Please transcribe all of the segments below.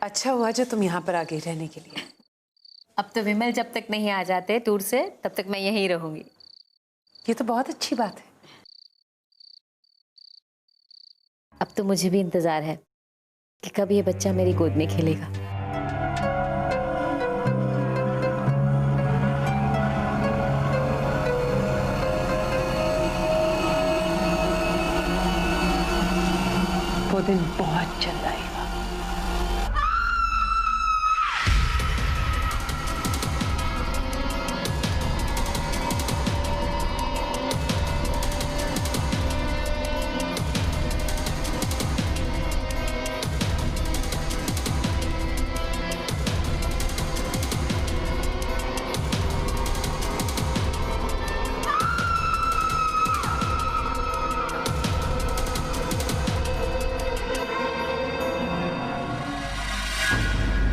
अच्छा हुआ जो तुम यहाँ पर आ गई रहने के लिए। अब तो विमल जब तक नहीं आ जाते टूर से तब तक मैं यहीं रहूंगी। ये तो बहुत अच्छी बात है। अब तो मुझे भी इंतजार है कि कब ये बच्चा मेरी गोद में खेलेगा। वो दिन बहुत जल्द आएगा।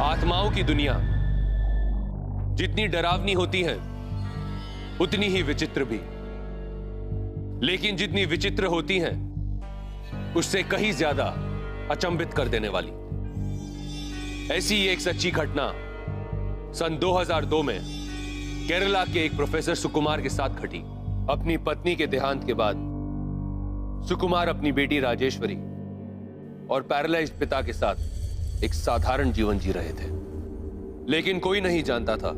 आत्माओं की दुनिया जितनी डरावनी होती है उतनी ही विचित्र भी, लेकिन जितनी विचित्र होती हैं उससे कहीं ज्यादा अचंभित कर देने वाली। ऐसी ही एक सच्ची घटना सन 2002 में केरला के एक प्रोफेसर सुकुमार के साथ घटी। अपनी पत्नी के देहांत के बाद सुकुमार अपनी बेटी राजेश्वरी और पैरालाइज्ड पिता के साथ एक साधारण जीवन जी रहे थे, लेकिन कोई नहीं जानता था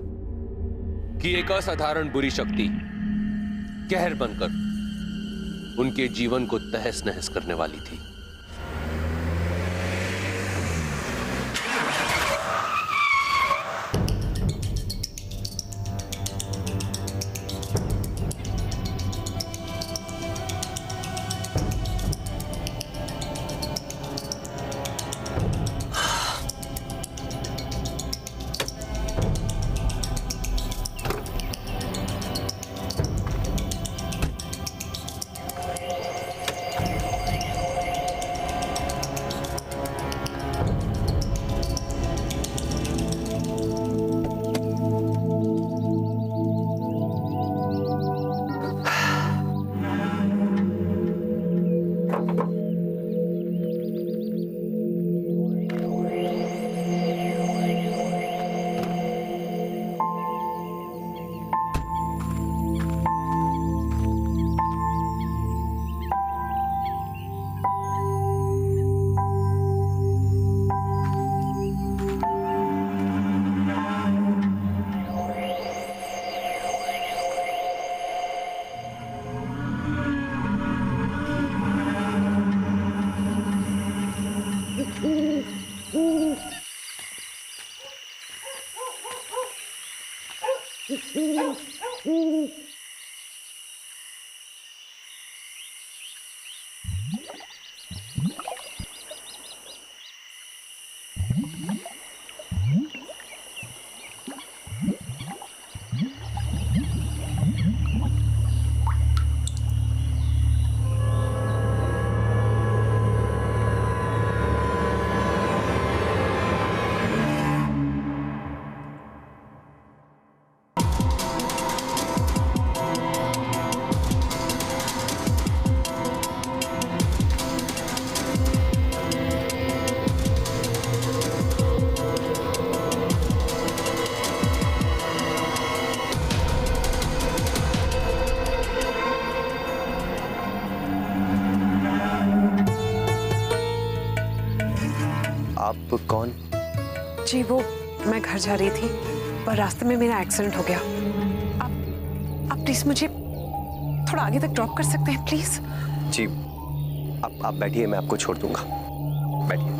कि एक असाधारण बुरी शक्ति कहर बनकर उनके जीवन को तहस नहस करने वाली थी। आप कौन? जी वो मैं घर जा रही थी पर रास्ते में मेरा एक्सीडेंट हो गया। आप प्लीज मुझे थोड़ा आगे तक ड्रॉप कर सकते हैं प्लीज? जी आप बैठिए, मैं आपको छोड़ दूंगा, बैठिए।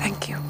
Thank you.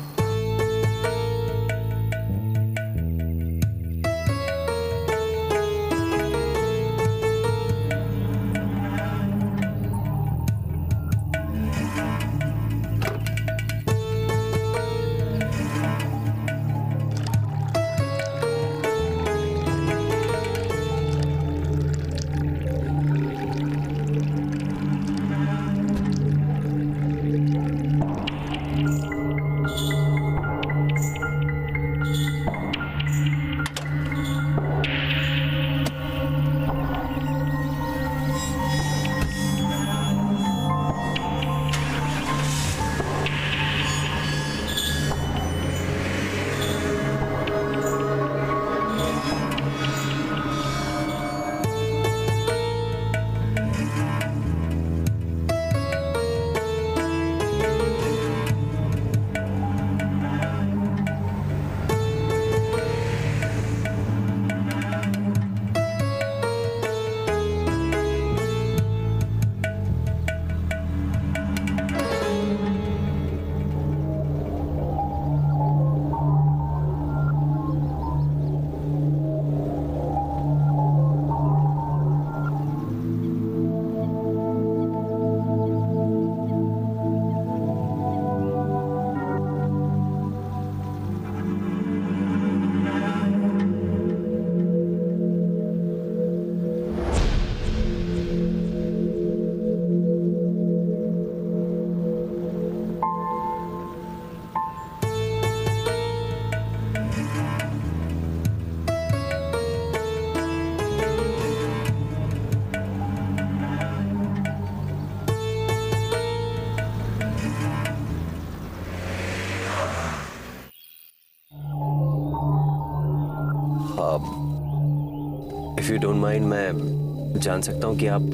If you don't mind, मैं जान सकता हूँ कि आप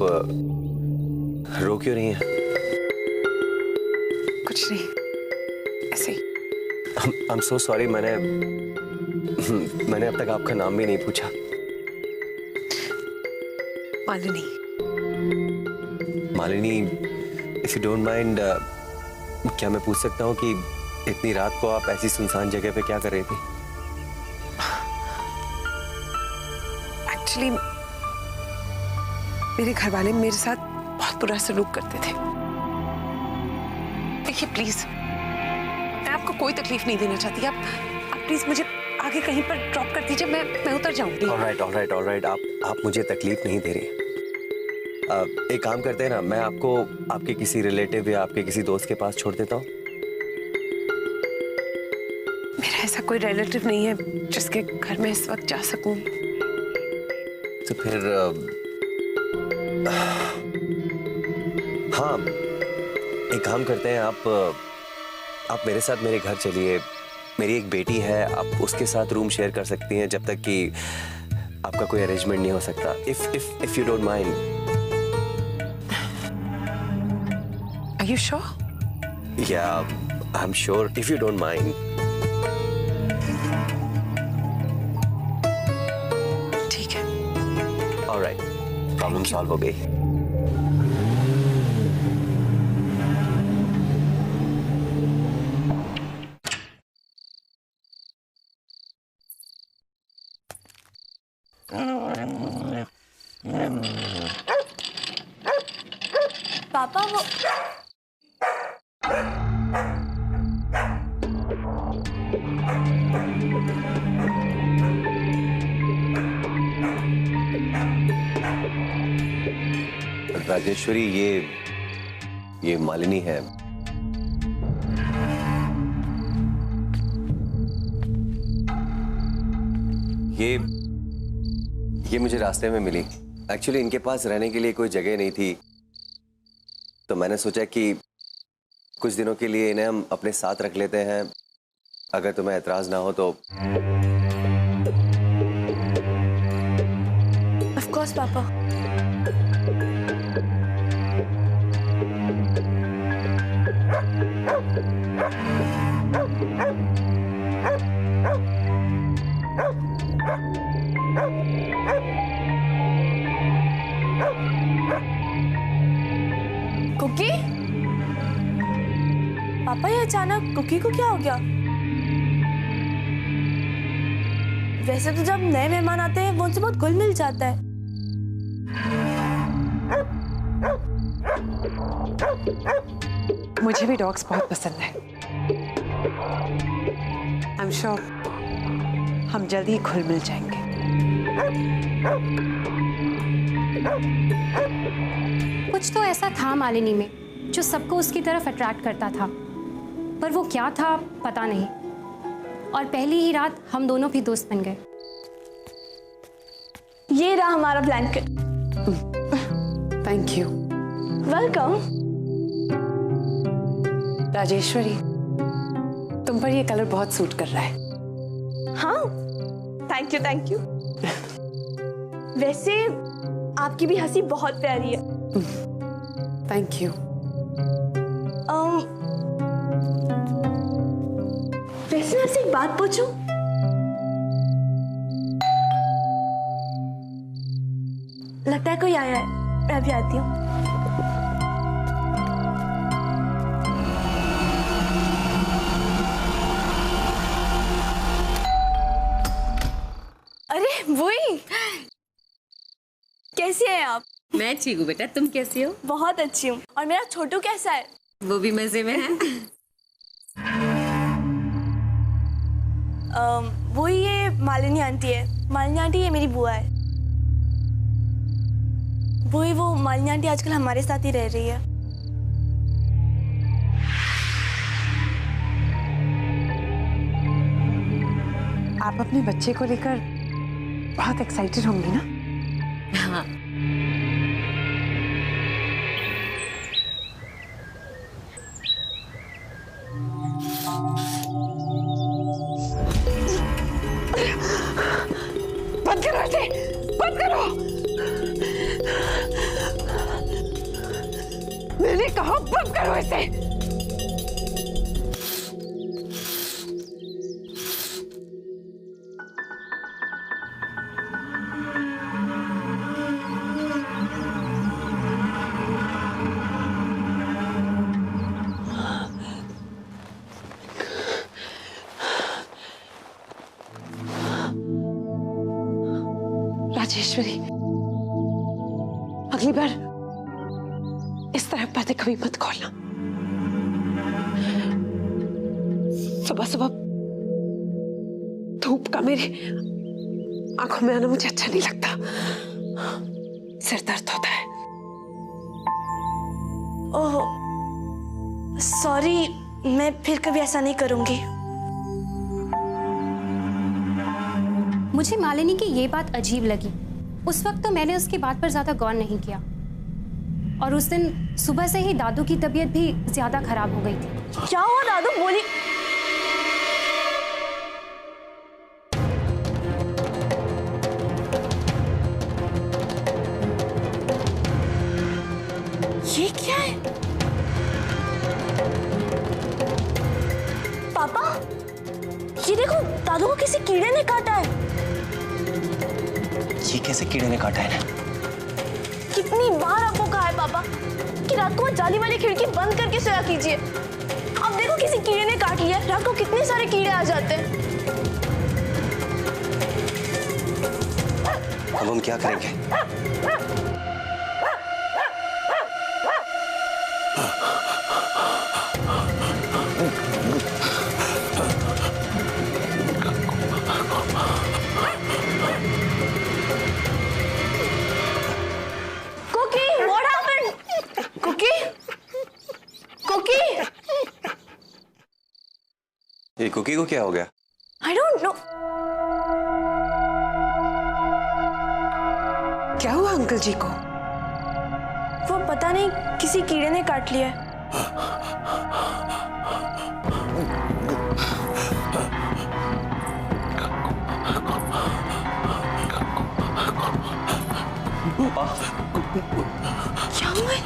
रो क्यों रही हैं? कुछ नहीं, ऐसे ही। आई एम सो सॉरी, मैंने अब तक आपका नाम भी नहीं पूछा। Malini. Malini, if you don't mind, क्या मैं पूछ सकता हूँ कि इतनी रात को आप ऐसी सुनसान जगह पे क्या कर रही थी? एक्चुअली मेरे घर वाले मेरे साथ बहुत बुरा सलूक करते थे। देखिए प्लीज, मैं आपको कोई तकलीफ नहीं देना चाहती। आप प्लीज मुझे आगे कहीं पर ड्रॉप कर दीजिए, मैं उतर जाऊंगी। ऑलराइट, आप मुझे तकलीफ नहीं दे रही। एक काम करते हैं ना, मैं आपको आपके किसी रिलेटिव या आपके किसी दोस्त के पास छोड़ देता हूँ। मेरा ऐसा कोई रिलेटिव नहीं है जिसके घर में इस वक्त जा सकूं। तो फिर हाँ, एक काम करते हैं, आप मेरे साथ मेरे घर चलिए। मेरी एक बेटी है, आप उसके साथ रूम शेयर कर सकती हैं जब तक कि आपका कोई अरेंजमेंट नहीं हो सकता। If you don't mind. Are you sure? Yeah, I'm sure. If you don't mind. ठीक है। All right. Problem solve हो गई। पापा वो राजेश्वरी, ये मालिनी है। ये मुझे रास्ते में मिली। एक्चुअली इनके पास रहने के लिए कोई जगह नहीं थी, तो मैंने सोचा कि कुछ दिनों के लिए इन्हें हम अपने साथ रख लेते हैं, अगर तुम्हें एतराज ना हो तो। ऑफ कोर्स पापा। कुकी? पापा ये अचानक कुकी को क्या हो गया? वैसे तो जब नए मेहमान आते हैं वो उनसे बहुत घुल मिल जाता है। मुझे भी डॉग्स बहुत पसंद है। आई एम श्योर हम जल्दी ही घुल मिल जाएंगे। कुछ तो ऐसा था मालिनी में जो सबको उसकी तरफ अट्रैक्ट करता था, पर वो क्या था पता नहीं। और पहली ही रात हम दोनों भी दोस्त बन गए। ये रहा हमारा blanket. Thank you. Welcome. Rajeshwari, तुम पर ये कलर बहुत सूट कर रहा है। हाँ, थैंक यू। वैसे आपकी भी हंसी बहुत प्यारी है। Thank you. वैसे मैं आपसे एक बात पूछूं? लगता है कोई आया है, मैं अभी आती हूँ। अरे वही, कैसी हैं आप? मैं ठीक हूँ बेटा, तुम कैसी हो? बहुत अच्छी हूँ। और मेरा छोटू कैसा है? वो भी मजे में है। वो ये मालिनी आंटी है। मालिनी आंटी ये मेरी बुआ है। वो मालिनी आंटी आजकल हमारे साथ ही रह रही है। आप अपने बच्चे को लेकर बहुत एक्साइटेड होंगी ना? हाँ। बंद करो इसे, बंद करो। मैंने कहा बंद करो इसे। राजेश्वरी, अगली बार इस तरह बातें कभी मत खोलना। सुबह सुबह धूप का मेरी आंखों में आना मुझे अच्छा नहीं लगता, सिर दर्द होता है। ओह सॉरी, मैं फिर कभी ऐसा नहीं करूंगी। मुझे मालिनी की ये बात अजीब लगी। उस वक्त तो मैंने उसकी बात पर ज्यादा गौर नहीं किया, और उस दिन सुबह से ही दादू की तबीयत भी ज्यादा खराब हो गई थी। क्या हुआ दादू, बोली। ये क्या है पापा? ये देखो, दादू को किसी कीड़े ने काटा है। ये कैसे कीड़े ने काटा है? कितनी बार आपको कहा है पापा कि रात को जाली वाली खिड़की बंद करके सोया कीजिए। अब देखो किसी कीड़े ने काट लिया। रात को कितने सारे कीड़े आ जाते हैं। अब हम क्या करेंगे? ये कुकी को क्या हो गया? I don't know. क्या हुआ अंकल जी को? वो पता नहीं, किसी कीड़े ने काट लिया है। क्या हुआ है?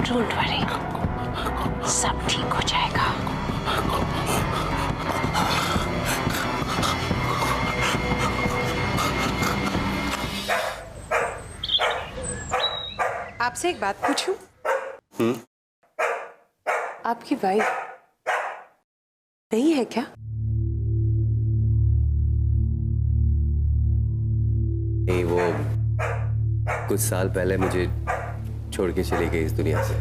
डोंट वरी, सब ठीक हो जाएगा। आपसे एक बात पूछूं? आपकी वाइफ नहीं है क्या? नहीं, वो कुछ साल पहले मुझे छोड़ के चली गई इस दुनिया से।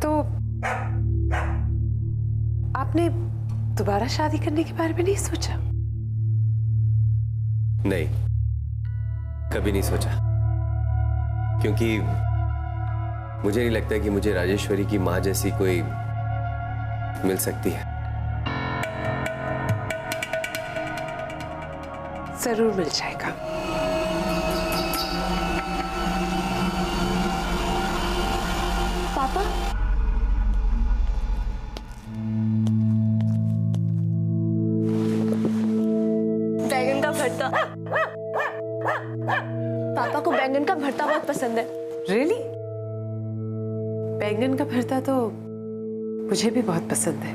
तो आपने दोबारा शादी करने के बारे में नहीं सोचा? नहीं, कभी नहीं सोचा, क्योंकि मुझे नहीं लगता कि मुझे राजेश्वरी की मां जैसी कोई मिल सकती है। जरूर मिल जाएगा। पापा, बैंगन का भरता। पापा को बैंगन का भरता बहुत पसंद है। रियली? बैंगन का भरता तो मुझे भी बहुत पसंद है।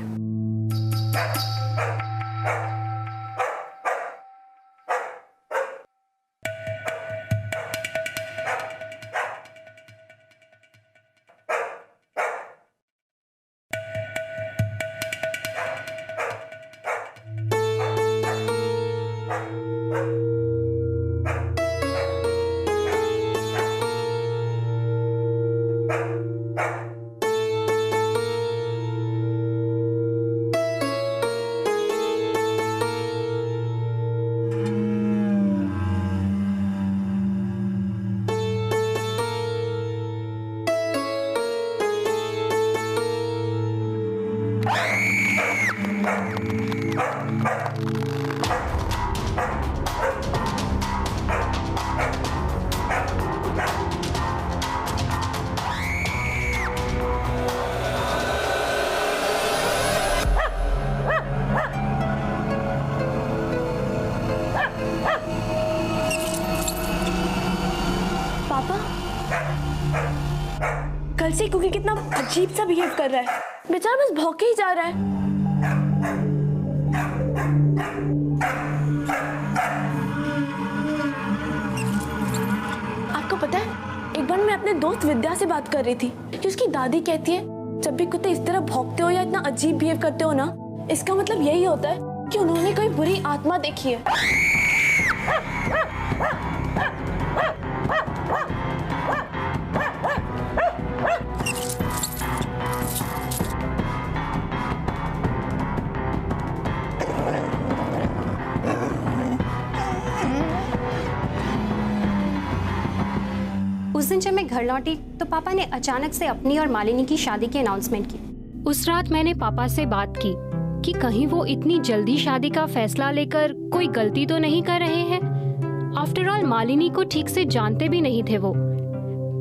पापा, कल से कुकी कितना अजीब सा बिहेव कर रहा है। बेचारा बस भौंके ही जा रहा है। आपको पता है, एक बार मैं अपने दोस्त विद्या से बात कर रही थी कि उसकी दादी कहती है जब भी कुत्ते इस तरह भौंकते हो या इतना अजीब बिहेव करते हो ना, इसका मतलब यही होता है कि उन्होंने कोई बुरी आत्मा देखी है। उस दिन जब मैं घर लौटी तो पापा ने अचानक से अपनी और मालिनी की शादी की अनाउंसमेंट की। उस रात मैंने पापा से बात की कि कहीं वो इतनी जल्दी शादी का फैसला लेकर कोई गलती तो नहीं कर रहे हैं। आफ्टर ऑल मालिनी को ठीक से जानते भी नहीं थे वो,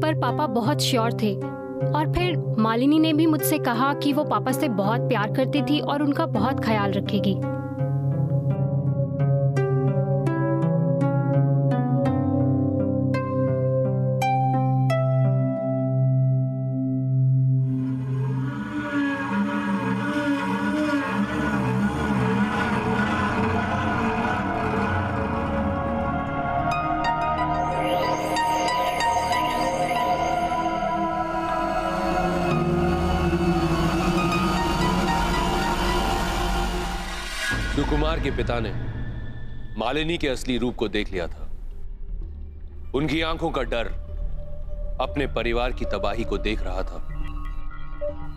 पर पापा बहुत श्योर थे। और फिर मालिनी ने भी मुझसे कहा कि वो पापा से बहुत प्यार करती थी और उनका बहुत ख्याल रखेगी। सुकुमार के पिता ने मालिनी के असली रूप को देख लिया था। उनकी आंखों का डर अपने परिवार की तबाही को देख रहा था,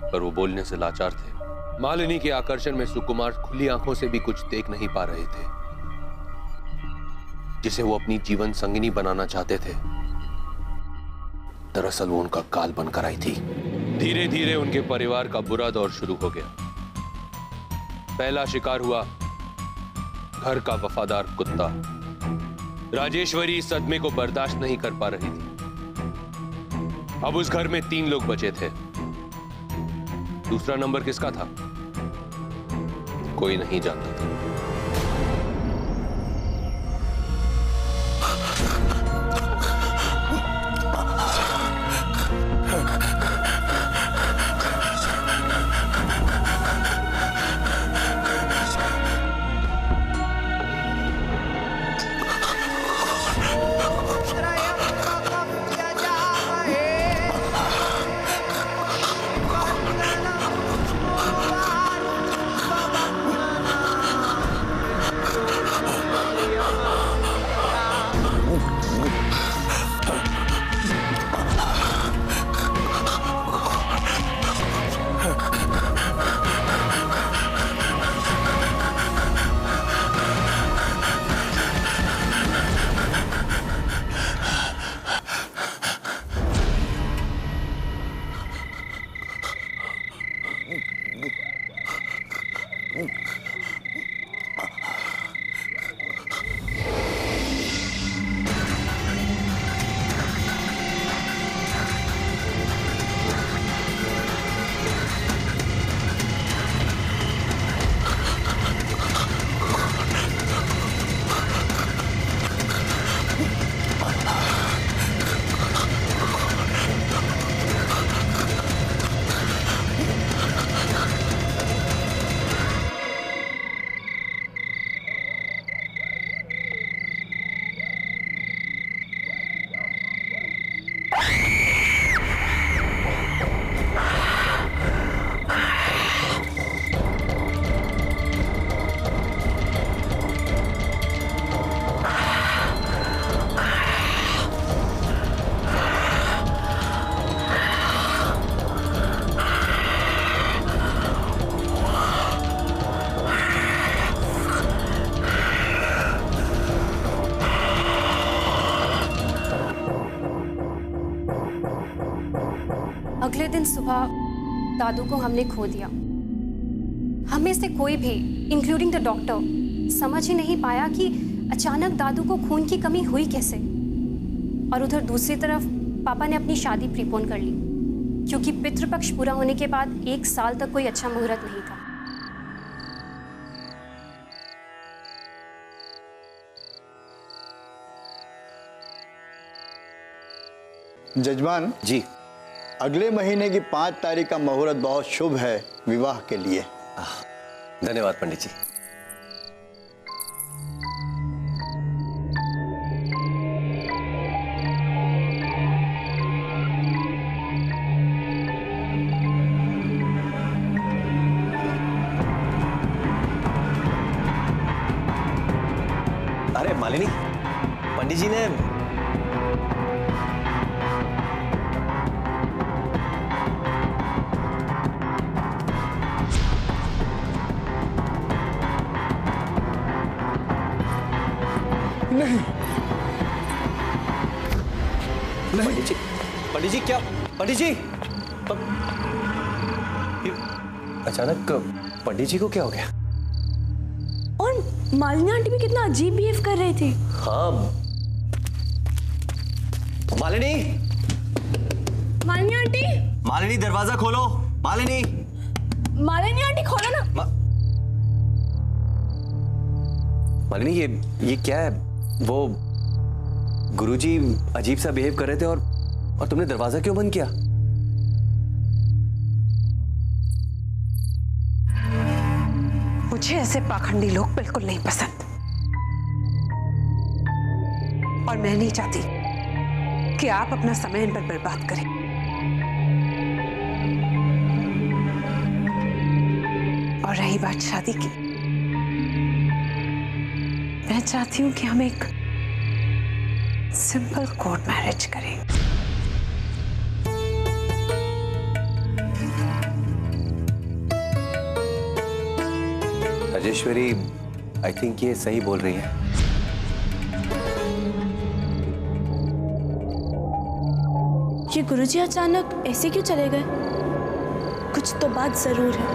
पर वो बोलने से लाचार थे। मालिनी के आकर्षण में सुकुमार खुली आंखों से भी कुछ देख नहीं पा रहे थे, जिसे वो अपनी जीवन संगिनी बनाना चाहते थे। दरअसल वो उनका काल बनकर आई थी। धीरे धीरे उनके परिवार का बुरा दौर शुरू हो गया। पहला शिकार हुआ घर का वफादार कुत्ता। राजेश्वरी इस सदमे को बर्दाश्त नहीं कर पा रही थी। अब उस घर में 3 लोग बचे थे। दूसरा नंबर किसका था, कोई नहीं जानता था। अगले दिन सुबह दादू को हमने खो दिया। हम में से कोई भी, इंक्लूडिंग द डॉक्टर, समझ ही नहीं पाया कि अचानक दादू को खून की कमी हुई कैसे। और उधर दूसरी तरफ पापा ने अपनी शादी प्रीपोन कर ली, क्योंकि पितृपक्ष पूरा होने के बाद 1 साल तक कोई अच्छा मुहूर्त नहीं था। जजमान जी। अगले महीने की 5 तारीख का मुहूर्त बहुत शुभ है विवाह के लिए। धन्यवाद पंडित जी। अरे मालिनी, पंडित जी ने नहीं पंडित जी क्या? पंडित जी अचानक पंडित जी को क्या हो गया? और मालिनी आंटी भी कितना अजीब बिहेव कर रही थी। हाँ मालिनी, मालिनी आंटी, मालिनी दरवाजा खोलो। मालिनी, मालिनी आंटी खोलो ना। मालिनी ये क्या है? वो गुरुजी अजीब सा बिहेव कर रहे थे और तुमने दरवाजा क्यों बंद किया? मुझे ऐसे पाखंडी लोग बिल्कुल नहीं पसंद, और मैं नहीं चाहती कि आप अपना समय इन पर बर्बाद करें। और रही बात शादी की, मैं चाहती हूं कि हम एक सिंपल कोर्ट मैरिज करें। राजेश्वरी, आई थिंक ये सही बोल रही है। ये गुरुजी अचानक ऐसे क्यों चले गए? कुछ तो बात जरूर है।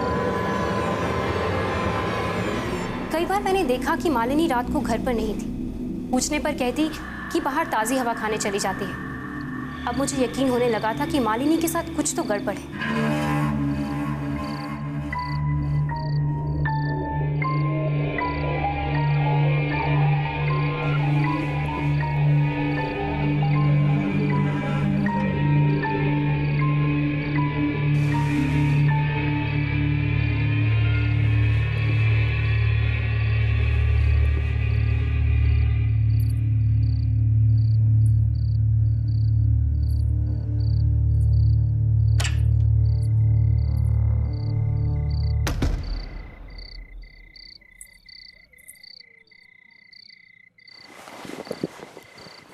कई बार मैंने देखा कि मालिनी रात को घर पर नहीं थी। पूछने पर कहती कि बाहर ताज़ी हवा खाने चली जाती है। अब मुझे यकीन होने लगा था कि मालिनी के साथ कुछ तो गड़बड़ है।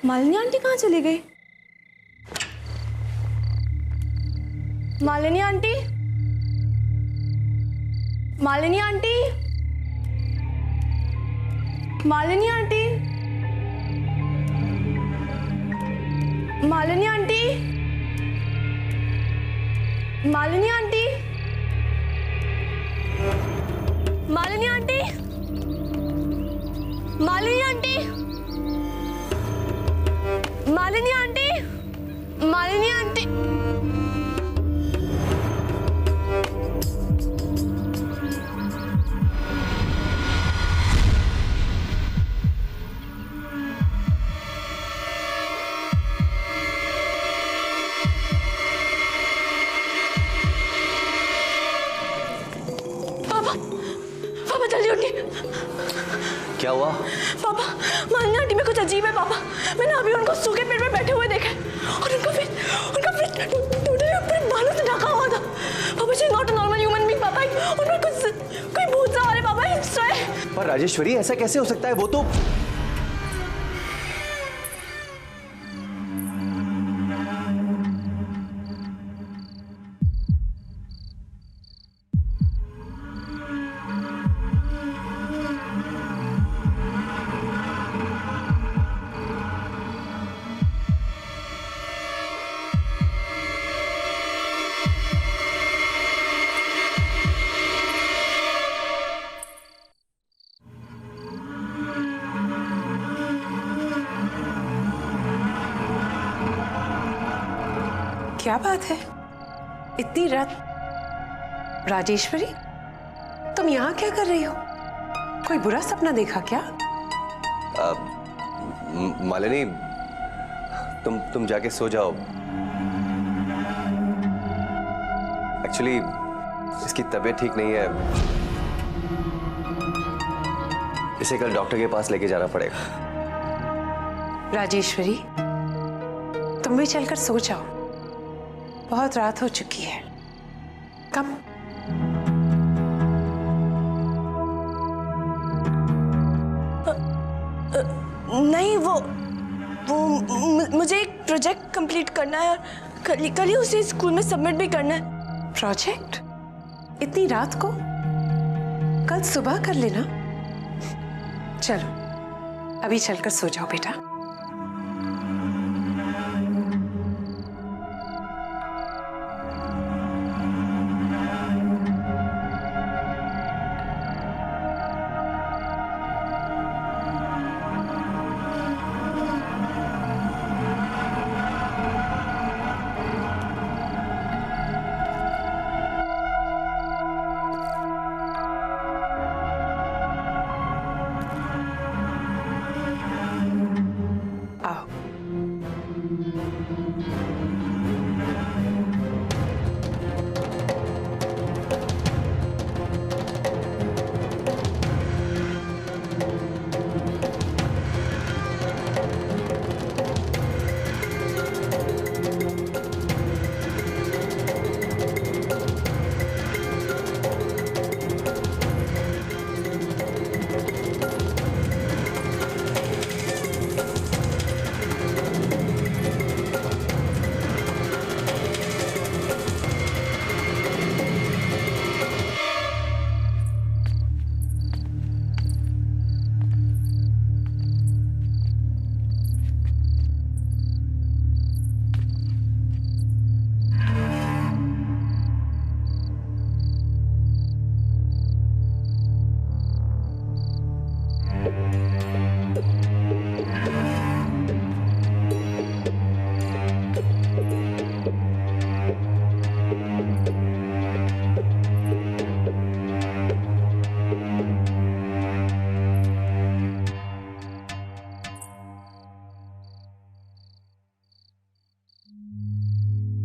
मालिनी आंटी कहाँ चली गई? Malini aunty, Malini aunty, Malini aunty, Malini aunty, Malini aunty, Malini aunty, Malini aunty, Malini aunty, Malini aunty. पापा, पापा जल्दी उठिए। क्या हुआ? पापा, मालिनी आंटी में कुछ अजीब है पापा। मैंने अभी उनको सूखे पेड़ पे बैठे हुए देखे और उनका फेस टोटली अपने बालों से ढका हुआ था। पापा, she is not a normal human being पापा। उनमें कोई भूत सवार है पापा। पर राजेश्वरी, ऐसा कैसे हो सकता है? वो तो क्या बात है, इतनी रात? राजेश्वरी, तुम यहाँ क्या कर रही हो? कोई बुरा सपना देखा क्या? मालिनी, तुम जाके सो जाओ। एक्चुअली इसकी तबीयत ठीक नहीं है, इसे कल डॉक्टर के पास लेके जाना पड़ेगा। राजेश्वरी, तुम भी चलकर सो जाओ, बहुत रात हो चुकी है। कम। नहीं, वो मुझे एक प्रोजेक्ट कंप्लीट करना है और कल ही उसे स्कूल में सबमिट भी करना है। प्रोजेक्ट? इतनी रात को? कल सुबह कर लेना। चलो अभी चलकर सो जाओ बेटा।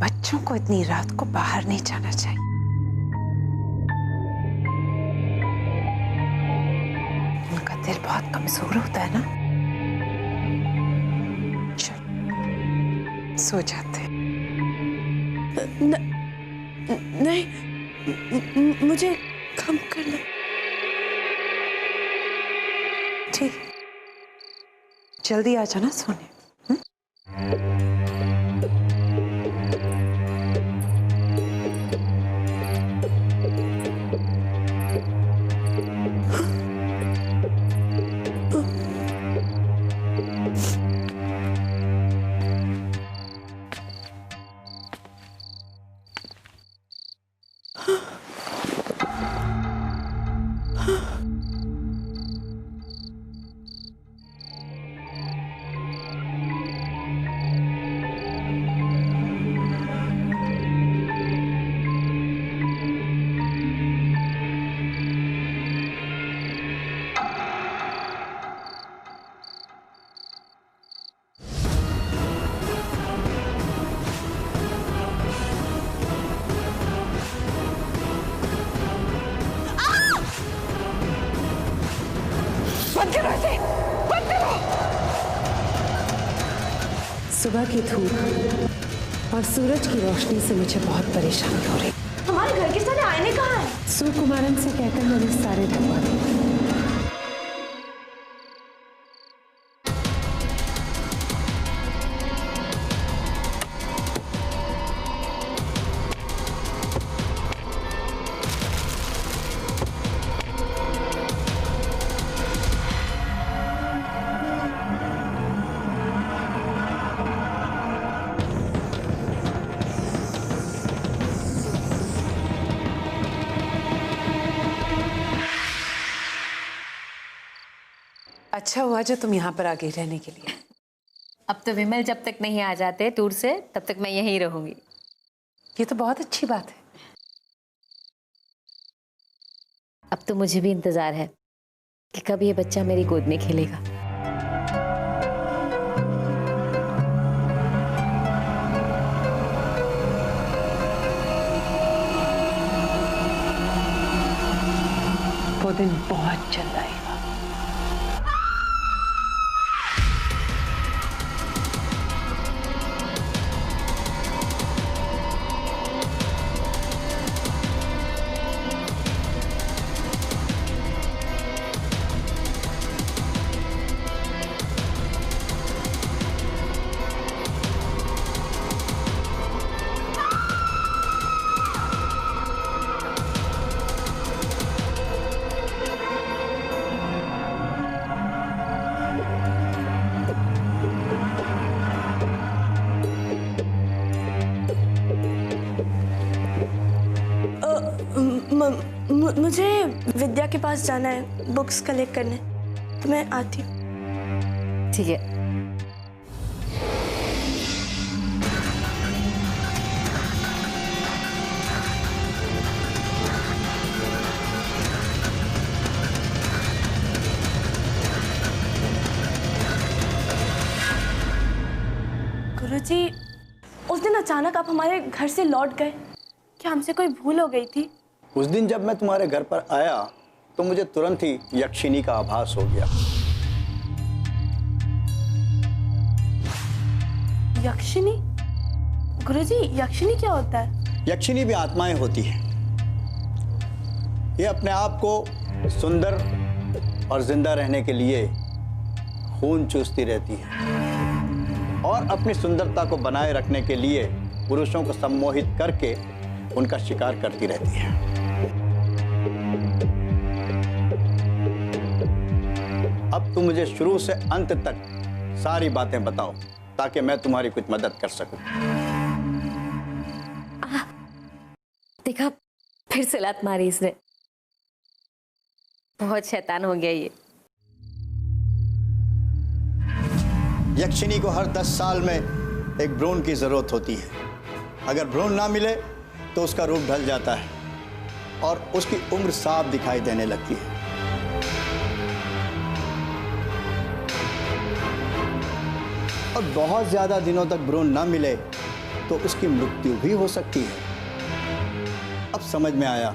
बच्चों को इतनी रात को बाहर नहीं जाना चाहिए। उनका दिल बहुत कमजोर होता है ना। चलो सो जाते हैं। नहीं, मुझे काम करना। ठीक, जल्दी आ जाना सोने। सुबह की धूप और सूरज की रोशनी से मुझे बहुत परेशानी हो रही। हमारे घर के सारे आईने कहाँ हैं? सुकुमारन से कहकर मैंने सारे ढकवा दिए। अच्छा हुआ जो तुम यहाँ पर आ गई रहने के लिए। अब तो विमल जब तक नहीं आ जाते टूर से तब तक मैं यहीं रहूंगी। ये तो बहुत अच्छी बात है। अब तो मुझे भी इंतजार है कि कब ये बच्चा मेरी गोद में खेलेगा। जल्द आएगा। मुझे विद्या के पास जाना है बुक्स कलेक्ट करने, तो मैं आती हूँ। ठीक है। गुरुजी, उस दिन अचानक आप हमारे घर से लौट गए, क्या हमसे कोई भूल हो गई थी? उस दिन जब मैं तुम्हारे घर पर आया तो मुझे तुरंत ही यक्षिनी का आभास हो गया। यक्षिनी? गुरुजी, यक्षिनी क्या होता है? यक्षिनी भी आत्माएं होती हैं। ये अपने आप को सुंदर और जिंदा रहने के लिए खून चूसती रहती है और अपनी सुंदरता को बनाए रखने के लिए पुरुषों को सम्मोहित करके उनका शिकार करती रहती है। अब तुम मुझे शुरू से अंत तक सारी बातें बताओ ताकि मैं तुम्हारी कुछ मदद कर सकूं। देखा, फिर से लात मारी इसने। बहुत शैतान हो गया ये। यक्षिनी को हर 10 साल में एक भ्रूण की जरूरत होती है। अगर भ्रूण ना मिले तो उसका रूप ढल जाता है और उसकी उम्र साफ दिखाई देने लगती है। और बहुत ज्यादा दिनों तक भ्रूण ना मिले तो उसकी मृत्यु भी हो सकती है। अब समझ में आया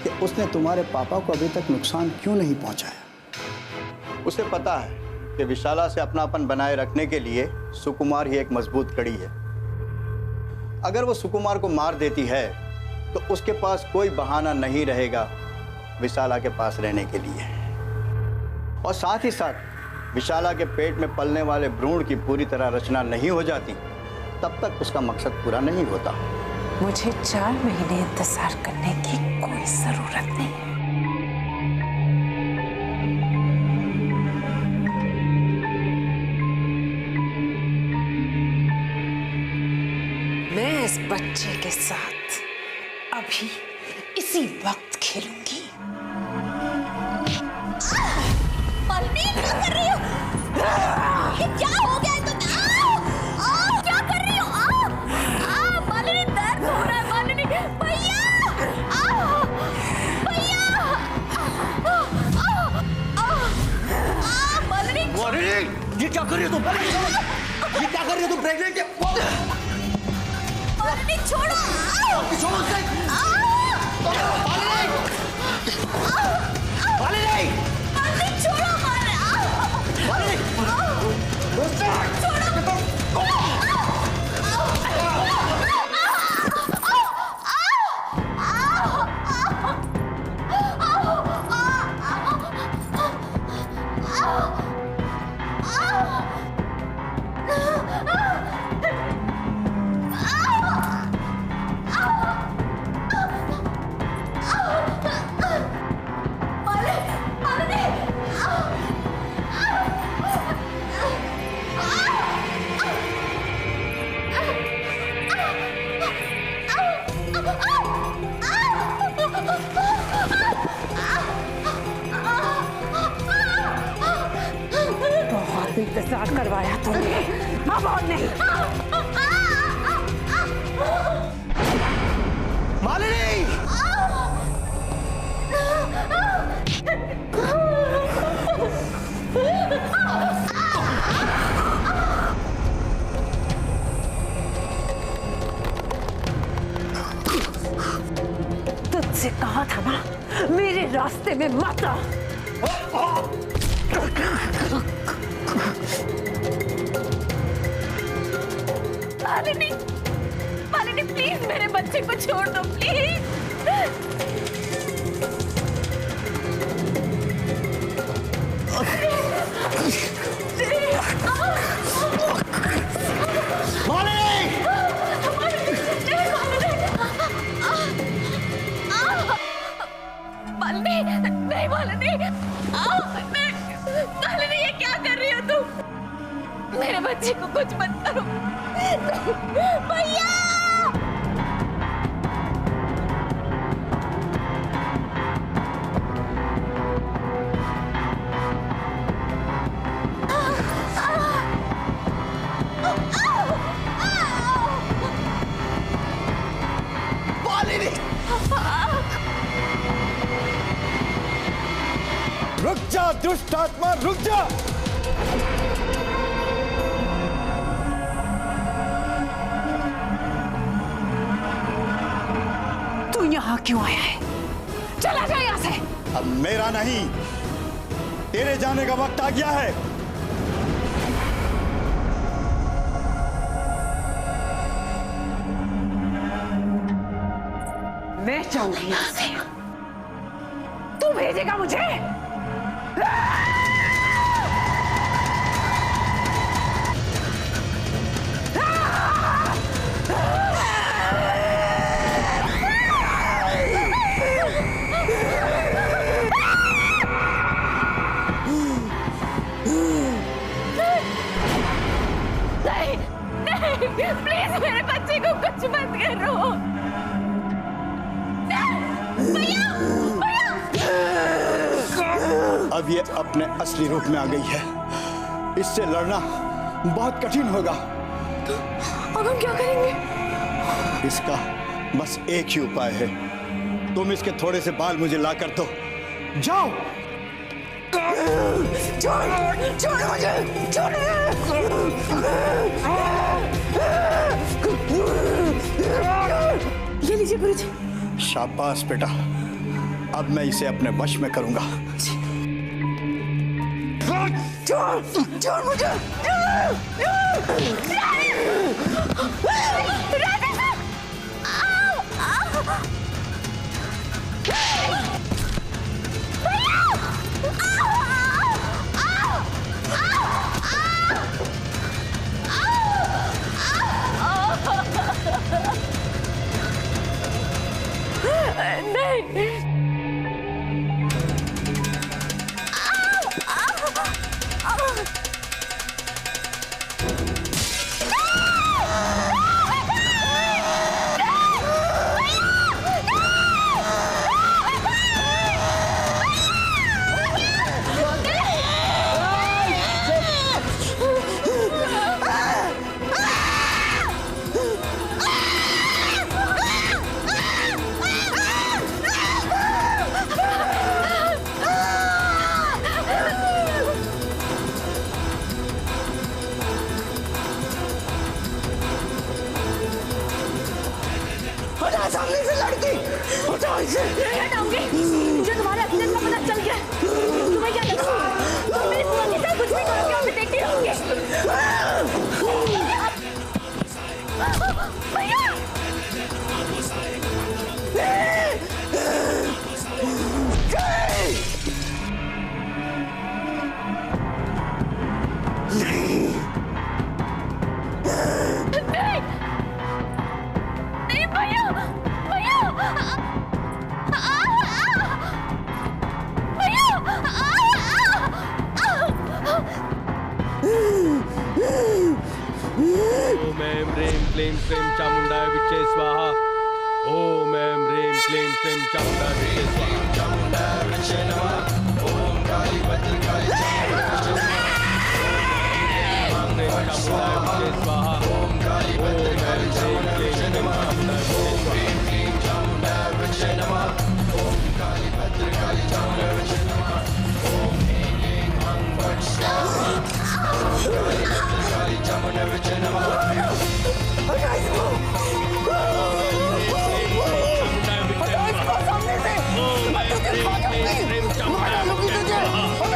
कि उसने तुम्हारे पापा को अभी तक नुकसान क्यों नहीं पहुंचाया। उसे पता है कि विशाला से अपनापन बनाए रखने के लिए सुकुमार ही एक मजबूत कड़ी है। अगर वो सुकुमार को मार देती है तो उसके पास कोई बहाना नहीं रहेगा विशाला के पास रहने के लिए। और साथ ही साथ विशाला के पेट में पलने वाले भ्रूण की पूरी तरह रचना नहीं हो जाती तब तक उसका मकसद पूरा नहीं होता। मुझे 4 महीने इंतजार करने की कोई जरूरत नहीं है। मैं इस बच्चे के साथ अभी इसी वक्त खेलूंगी। क्या कर रही हो? ये क्या हो गया तुम्हें? क्या कर रही हो? मालिनी, दर्द हो रहा है मालिनी। भैया, भैया, मालिनी। मालिनी, ये क्या कर रही हो तुम? ये क्या कर रही हो तुम? प्रेग्नेंट है? मालिनी छोड़ो। छोड़ो उसे। मालिनी, मालिनी, मालिनी छोड़ो। इंतजार करवाया तुमने, अब और नहीं। मालिनी, तुझसे कहा था ना मेरे रास्ते में मत आ। मालिनी, मालिनी प्लीज मेरे बच्चे को छोड़ दो प्लीज। मालिनी, नहीं मालिनी, मालिनी ये क्या कर रही हो तुम? मेरे बच्चे को कुछ मत करो भैया। रुक जा दुष्ट आत्मा, रुक जा। तू यहाँ क्यों आया है? चला जा यहाँ से। अब मेरा नहीं, तेरे जाने का वक्त आ गया है। मैं जाऊंगी यहाँ से। तू भेजेगा मुझे? नहीं, नहीं, प्लीज मेरे बच्चे को कुछ मत करो। भैया, भैया। अब ये अपने असली रूप में आ गई है, इससे लड़ना बहुत कठिन होगा। अब हम क्या करेंगे? इसका बस एक ही उपाय है, तुम इसके थोड़े से बाल मुझे ला कर दो। जाओ। छोड़, छोड़ मुझे, छोड़। ये लीजिए गुरुजी। शाबाश बेटा, अब मैं इसे अपने वश में करूंगा। छोड़, छोड़ मुझे। नहीं। सामने से लड़की हटाओ इसे। नहीं हटाऊंगी, मुझे तुम्हारे असलियत का पता चल गया। तुम्हें क्या लगता है तुम मेरी बुआ के साथ कुछ भी करोगे, मैं देखती रहूंगी। भैया ओम ऐं ह्रीं क्लीं श्रीं चामुंडाय विच्चे स्वाहा। ओम ऐं ह्रीं क्लीं श्रीं चामुंडाय विच्चे स्वाहा। चामुंडाय विच्चे नमः। ओम काली भद्रकाली चामुंडाय विच्चे स्वाहा। ओम काली भद्रकाली विच्चे नमः। ओम ह्रीं क्लीं चामुंडाय विच्चे नमः। ओम काली भद्रकाली चामुंडाय विच्चे नमः। ओम ह्रीं क्लीं हं फट् स्वाहा। काली भद्रकाली चामुंडाय विच्चे नमः। सामने से मैं तुझे खा जाऊंगी, मार डालूंगी तुझे।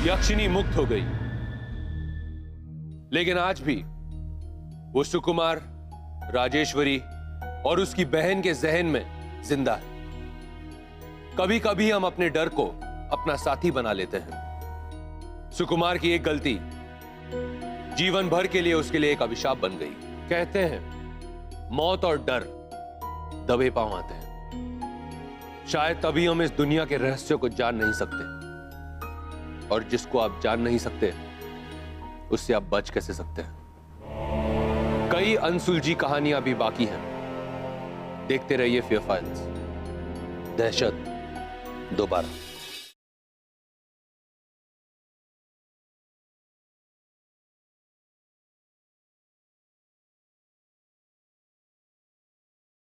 यक्षिणी मुक्त हो गई, लेकिन आज भी वो सुकुमार, राजेश्वरी और उसकी बहन के जहन में जिंदा है। कभी कभी हम अपने डर को अपना साथी बना लेते हैं। सुकुमार की एक गलती जीवन भर के लिए उसके लिए एक अभिशाप बन गई। कहते हैं मौत और डर दबे पांव आते हैं। शायद तभी हम इस दुनिया के रहस्यों को जान नहीं सकते, और जिसको आप जान नहीं सकते उससे आप बच कैसे सकते हैं। कई अनसुलझी कहानियां भी बाकी हैं। देखते रहिए फियर फाइल्स। दहशत दोबारा।